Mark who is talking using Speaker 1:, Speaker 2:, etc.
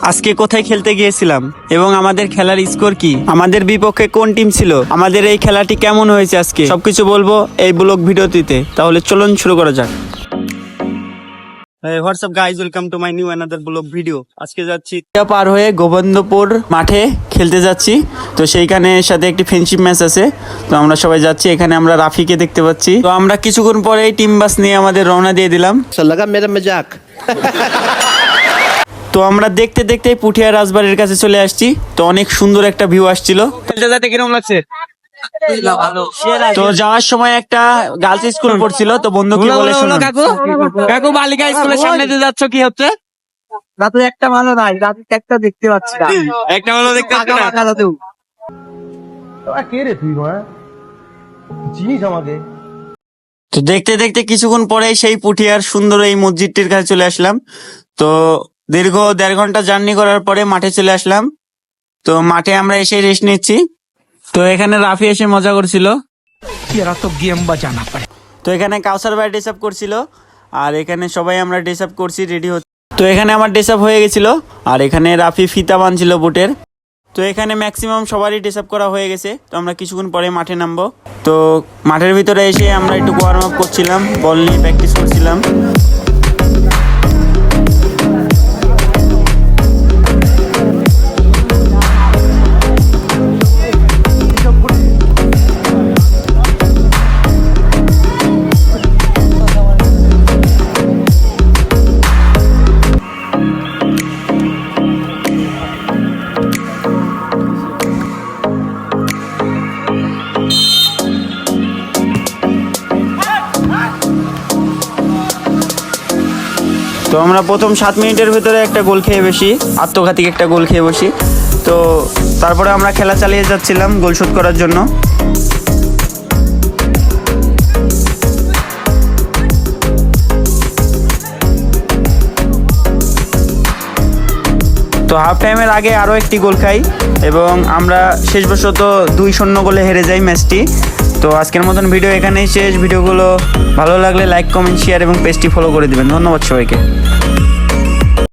Speaker 1: আজকে কোথায় খেলতে গিয়েছিলাম এবং আমাদের খেলার স্কোর কি, আমাদের বিপক্ষে কোন টিম ছিল, আমাদের এই খেলাটি কেমন হয়েছে আজকে সবকিছু বলবো এই ব্লগ ভিডিওটিতে। তাহলে চলুন শুরু করা যাক। WhatsApp guys, welcome to my new another blog video. আজকে যাচ্ছি পার হয়ে গোবিন্দপুর মাঠে খেলতে যাচ্ছি। তো সেইখানে সাথে একটি ফ্রেন্ডশিপ ম্যাচ আছে, তো আমরা সবাই যাচ্ছি। এখানে আমরা রাফিকে দেখতে পাচ্ছি। তো আমরা কিছুক্ষণ পরেই টিম বাস নিয়ে আমাদের রওনা দিয়ে দিলাম।
Speaker 2: মেরা মজাক।
Speaker 1: তো আমরা দেখতে দেখতে পুঠিয়া রাজবাড়ির কাছে চলে আসছি। তো অনেক সুন্দর একটা ভিউ আসছিল। খেলতে যেতে কিরকম লাগছে? তো যাওয়ার সময় একটা গার্লস স্কুল পড়ছিল, তো বন্ধু কি বলে শুনুন।
Speaker 3: কাকু বালিকা স্কুলের সামনে দিয়ে যাচ্ছ, কি হচ্ছে?
Speaker 4: রাতে একটা ভালো নাই, রাতে একটা দেখতে পাচ্ছি না।
Speaker 3: একটা ভালো দেখতে পাচ্ছি না।
Speaker 2: কে রে তুই চিনিস আমাকে?
Speaker 1: তো দেখতে দেখতে কিছুক্ষণ পরে সেই পুঠিয়ার সুন্দর এই মসজিদটির কাছে চলে আসলাম। তো দীর্ঘ 1.5 ঘন্টা জার্নি করার পরে মাঠে চলে আসলাম। তো মাঠে আমরা এসে রেস্ট নিচ্ছি। তো এখানে রাফি এসে মজা করছিল। তো এখানে কাউসার ভাই ড্রেস আপ করছিল, আর এখানে সবাই আমরা ড্রেস আপ করছি, রেডি হচ্ছে। তো এখানে আমার ড্রেস আপ হয়ে গেছিল, আর এখানে রাফি ফিতা বানছিল বুটের। তো এখানে ম্যাক্সিমাম সবারই ড্রেস আপ করা হয়ে গেছে। তো আমরা কিছুক্ষণ পরে মাঠে নামবো। তো মাঠের ভিতরে এসে আমরা একটু ওয়ার্ম আপ করছিলাম, বল নিয়ে প্র্যাকটিস করছিলাম। তো আমরা প্রথম 7 মিনিটের ভিতরে একটা গোল খেয়ে বসি, আত্মঘাতিক একটা গোল খেয়ে বসি। তো তারপরে আমরা খেলা চালিয়ে যাচ্ছিলাম গোল শোধ করার জন্য। তো হাফ টাইমের আগে আরও একটি গোল খাই এবং আমরা শেষবশত 2-0 গোলে হেরে যাই ম্যাচটি। তো আজকের মতন ভিডিও এখানেই শেষ। ভিডিওগুলো ভালো লাগলে লাইক, কমেন্ট, শেয়ার এবং পেজটি ফলো করে দিবেন। ধন্যবাদ সবাইকে।